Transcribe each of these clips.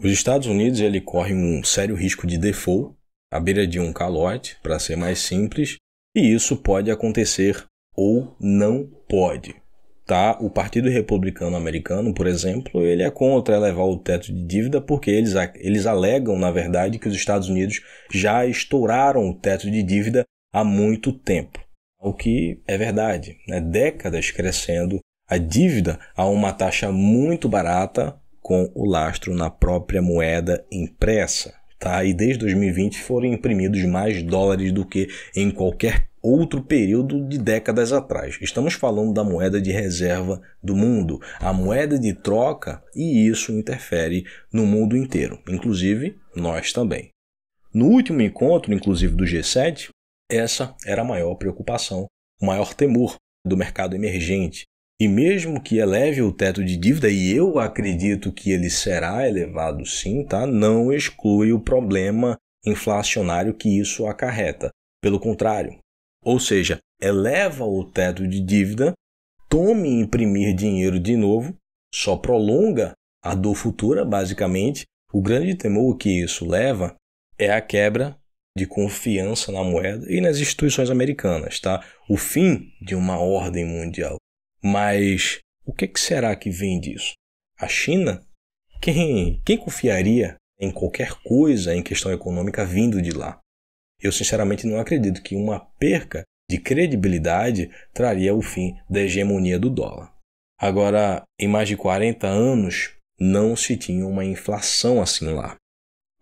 Os Estados Unidos ele corre um sério risco de default, à beira de um calote, para ser mais simples, e isso pode acontecer ou não pode. Tá? O Partido Republicano Americano, por exemplo, ele é contra elevar o teto de dívida porque eles alegam, na verdade, que os Estados Unidos já estouraram o teto de dívida há muito tempo. O que é verdade, né? Décadas crescendo a dívida a uma taxa muito barata com o lastro na própria moeda impressa. Tá? E desde 2020 foram imprimidos mais dólares do que em qualquer outro período de décadas atrás. Estamos falando da moeda de reserva do mundo, a moeda de troca, e isso interfere no mundo inteiro, inclusive nós também. No último encontro, inclusive do G7, essa era a maior preocupação, o maior temor do mercado emergente. E mesmo que eleve o teto de dívida, e eu acredito que ele será elevado sim, tá? Não exclui o problema inflacionário que isso acarreta. Pelo contrário, ou seja, eleva o teto de dívida, tome imprimir dinheiro de novo, só prolonga a dor futura, basicamente. O grande temor que isso leva é a quebra de confiança na moeda e nas instituições americanas, tá? O fim de uma ordem mundial. Mas o que será que vem disso? A China? Quem confiaria em qualquer coisa em questão econômica vindo de lá? Eu sinceramente não acredito que uma perca de credibilidade traria o fim da hegemonia do dólar. Agora, em mais de 40 anos, não se tinha uma inflação assim lá.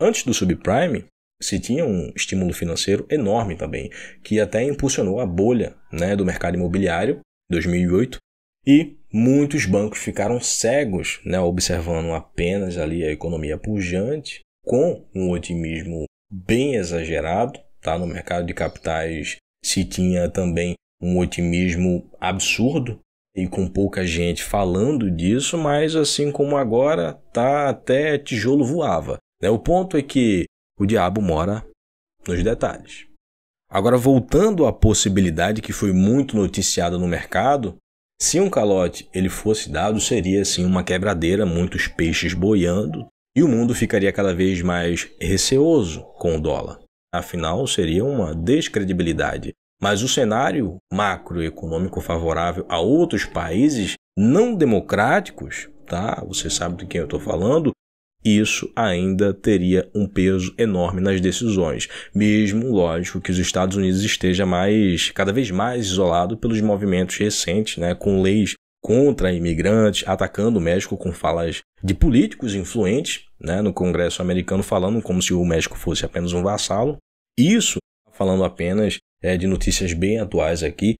Antes do subprime, se tinha um estímulo financeiro enorme também, que até impulsionou a bolha, né, do mercado imobiliário em 2008, e muitos bancos ficaram cegos, né, observando apenas ali a economia pujante, com um otimismo bem exagerado. Tá? No mercado de capitais se tinha também um otimismo absurdo e com pouca gente falando disso, mas assim como agora, tá, até tijolo voava. Né? O ponto é que o diabo mora nos detalhes. Agora, voltando à possibilidade que foi muito noticiada no mercado, se um calote ele fosse dado, seria assim uma quebradeira, muitos peixes boiando, e o mundo ficaria cada vez mais receoso com o dólar. Afinal, seria uma descredibilidade. Mas o cenário macroeconômico favorável a outros países não democráticos, tá? Você sabe de quem eu estou falando, isso ainda teria um peso enorme nas decisões. Mesmo, lógico, que os Estados Unidos esteja cada vez mais isolado pelos movimentos recentes, né? Com leis contra imigrantes, atacando o México com falas de políticos influentes, né, no Congresso americano, falando como se o México fosse apenas um vassalo. Isso, falando apenas de notícias bem atuais aqui,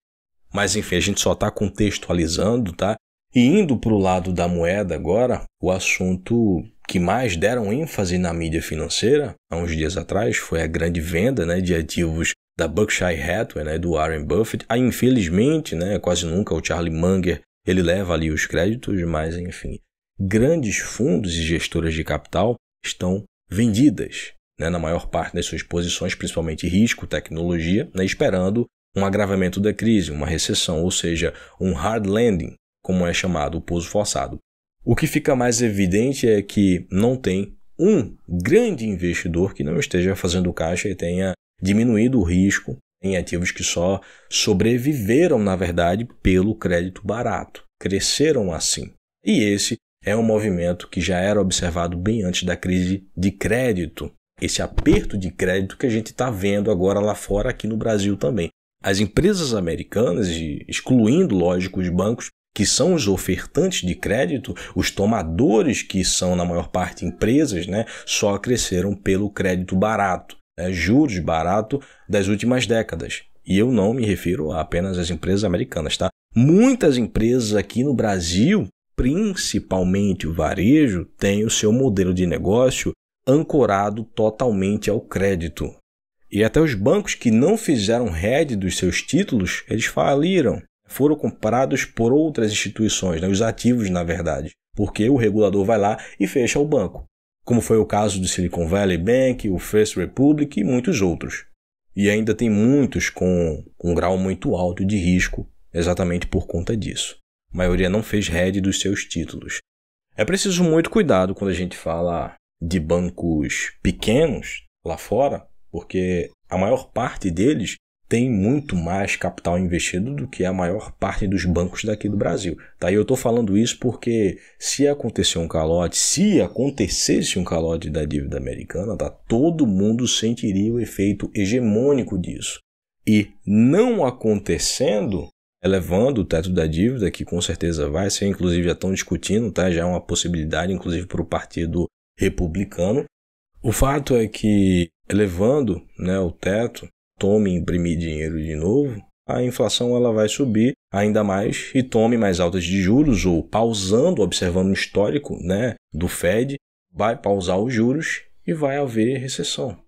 mas enfim, a gente só está contextualizando, tá? E indo para o lado da moeda agora, o assunto que mais deram ênfase na mídia financeira, há uns dias atrás, foi a grande venda, né, de ativos da Berkshire Hathaway, né, do Warren Buffett. Aí, infelizmente, né, quase nunca o Charlie Munger ele leva ali os créditos, mas enfim, grandes fundos e gestoras de capital estão vendidas, né, na maior parte das suas posições, principalmente risco, tecnologia, né, esperando um agravamento da crise, uma recessão, ou seja, um hard landing, como é chamado, o pouso forçado. O que fica mais evidente é que não tem um grande investidor que não esteja fazendo caixa e tenha diminuído o risco em ativos que só sobreviveram, na verdade, pelo crédito barato. Cresceram assim. E esse é um movimento que já era observado bem antes da crise de crédito. Esse aperto de crédito que a gente está vendo agora lá fora, aqui no Brasil também. As empresas americanas, excluindo, lógico, os bancos, que são os ofertantes de crédito, os tomadores, que são, na maior parte, empresas, né, só cresceram pelo crédito barato, né, juros barato das últimas décadas. E eu não me refiro apenas às empresas americanas, tá? Muitas empresas aqui no Brasil, principalmente o varejo, têm o seu modelo de negócio ancorado totalmente ao crédito. E até os bancos que não fizeram hedge dos seus títulos, eles faliram. Foram comprados por outras instituições, né, os ativos, na verdade, porque o regulador vai lá e fecha o banco, como foi o caso do Silicon Valley Bank, o First Republic e muitos outros. E ainda tem muitos com um grau muito alto de risco, exatamente por conta disso. A maioria não fez hedge dos seus títulos. É preciso muito cuidado quando a gente fala de bancos pequenos lá fora, porque a maior parte deles tem muito mais capital investido do que a maior parte dos bancos daqui do Brasil. Tá? E eu estou falando isso porque se acontecesse um calote da dívida americana, tá? Todo mundo sentiria o efeito hegemônico disso. E não acontecendo, elevando o teto da dívida, que com certeza vai ser, inclusive já estão discutindo, tá? Já é uma possibilidade, inclusive para o Partido Republicano. O fato é que, elevando, né, o teto, tome imprimir dinheiro de novo, a inflação ela vai subir ainda mais e tome mais altas de juros, ou pausando, observando o histórico, né, do Fed, vai pausar os juros e vai haver recessão.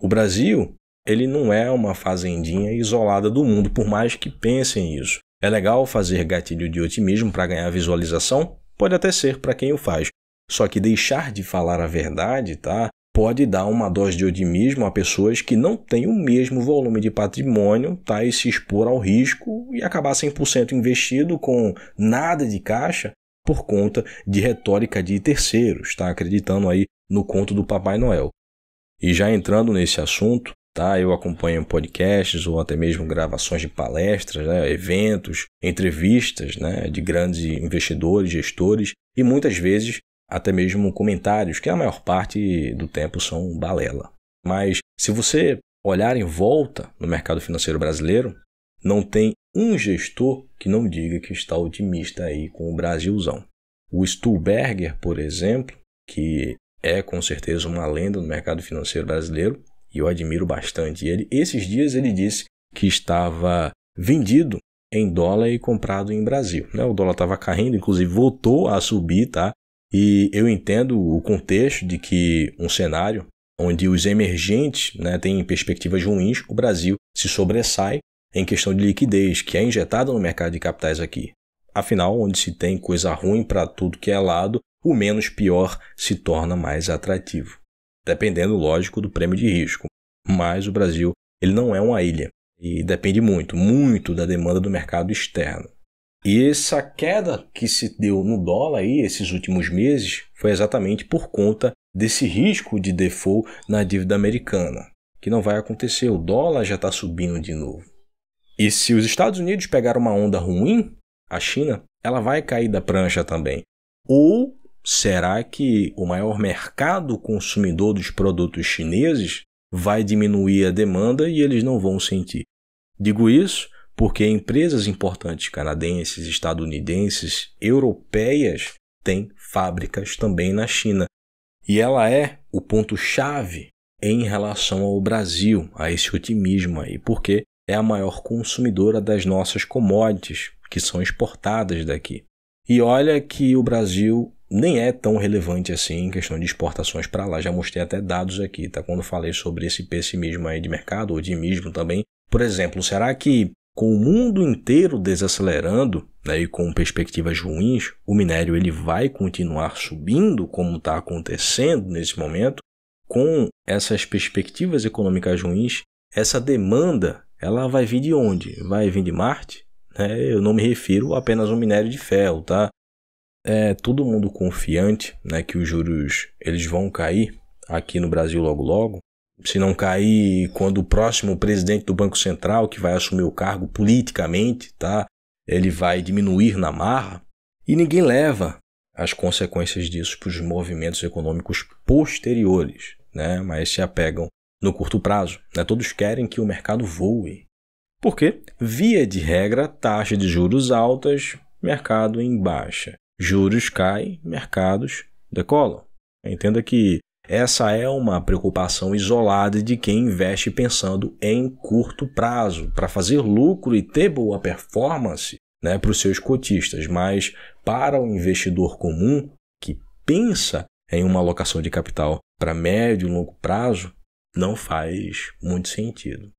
O Brasil, ele não é uma fazendinha isolada do mundo, por mais que pensem isso. É legal fazer gatilho de otimismo para ganhar visualização? Pode até ser para quem o faz. Só que deixar de falar a verdade, tá? Pode dar uma dose de otimismo a pessoas que não têm o mesmo volume de patrimônio, tá? E se expor ao risco e acabar 100% investido com nada de caixa por conta de retórica de terceiros, tá? Acreditando aí no conto do Papai Noel. E já entrando nesse assunto, tá? Eu acompanho podcasts ou até mesmo gravações de palestras, né? Eventos, entrevistas, né? De grandes investidores, gestores e muitas vezes até mesmo comentários, que a maior parte do tempo são balela. Mas se você olhar em volta no mercado financeiro brasileiro, não tem um gestor que não diga que está otimista aí com o Brasilzão. O Stuhlberger, por exemplo, que é com certeza uma lenda no mercado financeiro brasileiro, e eu admiro bastante ele, esses dias ele disse que estava vendido em dólar e comprado em Brasil. O dólar estava caindo, inclusive voltou a subir, tá? E eu entendo o contexto de que um cenário onde os emergentes, né, têm perspectivas ruins, o Brasil se sobressai em questão de liquidez, que é injetada no mercado de capitais aqui. Afinal, onde se tem coisa ruim para tudo que é lado, o menos pior se torna mais atrativo. Dependendo, lógico, do prêmio de risco. Mas o Brasil ele não é uma ilha e depende muito da demanda do mercado externo. E essa queda que se deu no dólar aí, esses últimos meses, foi exatamente por conta desse risco de default na dívida americana, que não vai acontecer, o dólar já está subindo de novo. E se os Estados Unidos pegarem uma onda ruim, a China ela vai cair da prancha também. Ou será que o maior mercado consumidor dos produtos chineses vai diminuir a demanda e eles não vão sentir? Digo isso porque empresas importantes canadenses, estadunidenses, europeias têm fábricas também na China. E ela é o ponto-chave em relação ao Brasil, a esse otimismo aí, porque é a maior consumidora das nossas commodities, que são exportadas daqui. E olha que o Brasil nem é tão relevante assim em questão de exportações para lá. Já mostrei até dados aqui, tá? Quando falei sobre esse pessimismo aí de mercado, otimismo também. Por exemplo, será que com o mundo inteiro desacelerando, né, e com perspectivas ruins, o minério ele vai continuar subindo como está acontecendo nesse momento? Com essas perspectivas econômicas ruins, essa demanda ela vai vir de onde? Vai vir de Marte? Eu não me refiro apenas ao minério de ferro, tá? É todo mundo confiante, né, que os juros eles vão cair aqui no Brasil logo logo. Se não cair quando o próximo presidente do Banco Central, que vai assumir o cargo politicamente, tá, ele vai diminuir na marra. E ninguém leva as consequências disso para os movimentos econômicos posteriores, né, mas se apegam no curto prazo. Né? Todos querem que o mercado voe. Porque, via de regra, taxa de juros altas, mercado em baixa. Juros caem, mercados decolam. Entenda que essa é uma preocupação isolada de quem investe pensando em curto prazo, para fazer lucro e ter boa performance, né, para os seus cotistas. Mas para o investidor comum que pensa em uma alocação de capital para médio e longo prazo, não faz muito sentido.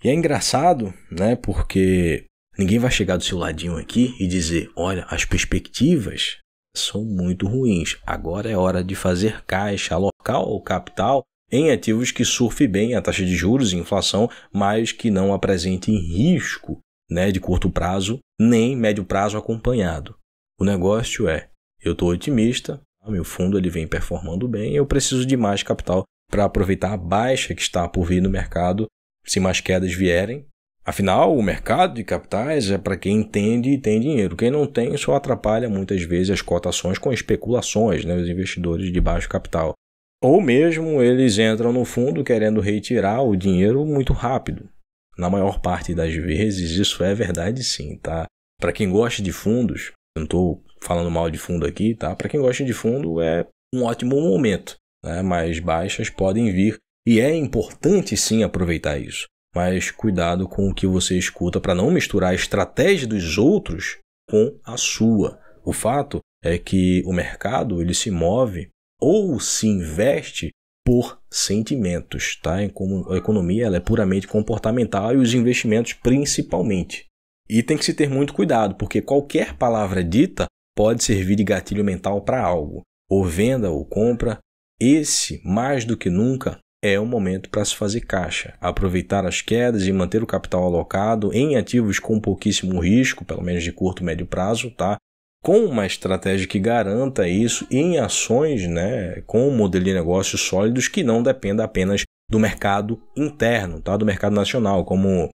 E é engraçado, né, porque ninguém vai chegar do seu ladinho aqui e dizer, olha, as perspectivas são muito ruins. Agora é hora de fazer caixa, alocar o capital em ativos que surfem bem a taxa de juros e inflação, mas que não apresentem risco, né, de curto prazo, nem médio prazo acompanhado. O negócio é, eu estou otimista, Meu fundo ele vem performando bem, eu preciso de mais capital para aproveitar a baixa que está por vir no mercado, se mais quedas vierem. Afinal, o mercado de capitais é para quem entende e tem dinheiro. Quem não tem só atrapalha muitas vezes as cotações com especulações, né? Os investidores de baixo capital. Ou mesmo eles entram no fundo querendo retirar o dinheiro muito rápido. Na maior parte das vezes isso é verdade sim, tá? Para quem gosta de fundos, eu não estou falando mal de fundo aqui, tá? Para quem gosta de fundo é um ótimo momento, né? Mas baixas podem vir e é importante sim aproveitar isso. Mas cuidado com o que você escuta para não misturar a estratégia dos outros com a sua. O fato é que o mercado ele se move ou se investe por sentimentos, tá? A economia ela é puramente comportamental e os investimentos principalmente. E tem que se ter muito cuidado, porque qualquer palavra dita pode servir de gatilho mental para algo. Ou venda ou compra, esse, mais do que nunca, é o momento para se fazer caixa, aproveitar as quedas e manter o capital alocado em ativos com pouquíssimo risco, pelo menos de curto e médio prazo, tá? Com uma estratégia que garanta isso e em ações, né, com um modelo de negócios sólidos que não dependa apenas do mercado interno, tá? Do mercado nacional, como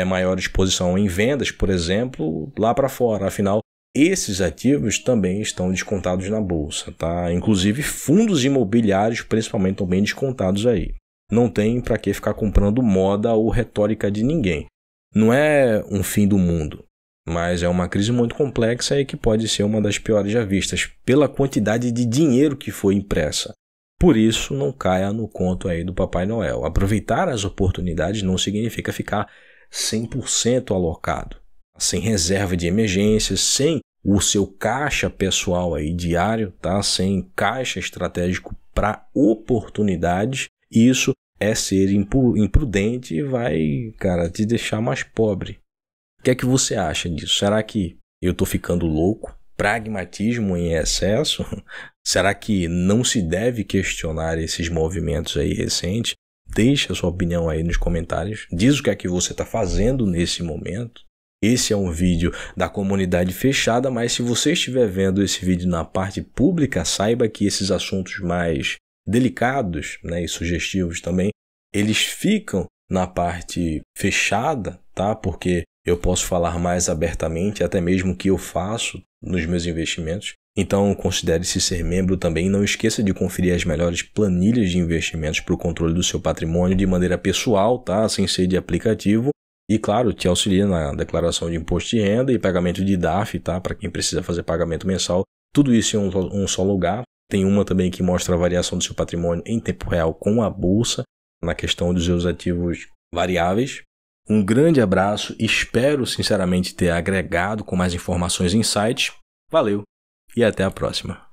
maior exposição em vendas, por exemplo, lá para fora. Afinal, esses ativos também estão descontados na bolsa, tá? Inclusive fundos imobiliários, principalmente, também descontados aí. Não tem para que ficar comprando moda ou retórica de ninguém. Não é um fim do mundo, mas é uma crise muito complexa e que pode ser uma das piores já vistas pela quantidade de dinheiro que foi impressa. Por isso, não caia no conto aí do Papai Noel. Aproveitar as oportunidades não significa ficar 100% alocado, sem reserva de emergência, sem o seu caixa pessoal aí diário, tá? Sem caixa estratégico para oportunidades. Isso é ser imprudente e vai, cara, te deixar mais pobre. O que é que você acha disso? Será que eu estou ficando louco? Pragmatismo em excesso? Será que não se deve questionar esses movimentos aí recentes? Deixa a sua opinião aí nos comentários. Diz o que é que você está fazendo nesse momento. Esse é um vídeo da comunidade fechada, mas se você estiver vendo esse vídeo na parte pública, saiba que esses assuntos mais delicados, né, e sugestivos também, eles ficam na parte fechada, tá? Porque eu posso falar mais abertamente, até mesmo o que eu faço nos meus investimentos. Então, considere-se ser membro também. Não esqueça de conferir as melhores planilhas de investimentos para o controle do seu patrimônio de maneira pessoal, tá? Sem ser de aplicativo. E, claro, te auxilia na declaração de imposto de renda e pagamento de DAF, tá? Para quem precisa fazer pagamento mensal. Tudo isso em um só lugar. Tem uma também que mostra a variação do seu patrimônio em tempo real com a bolsa, na questão dos seus ativos variáveis. Um grande abraço. Espero, sinceramente, ter agregado com mais informações e insights. Valeu! E até a próxima.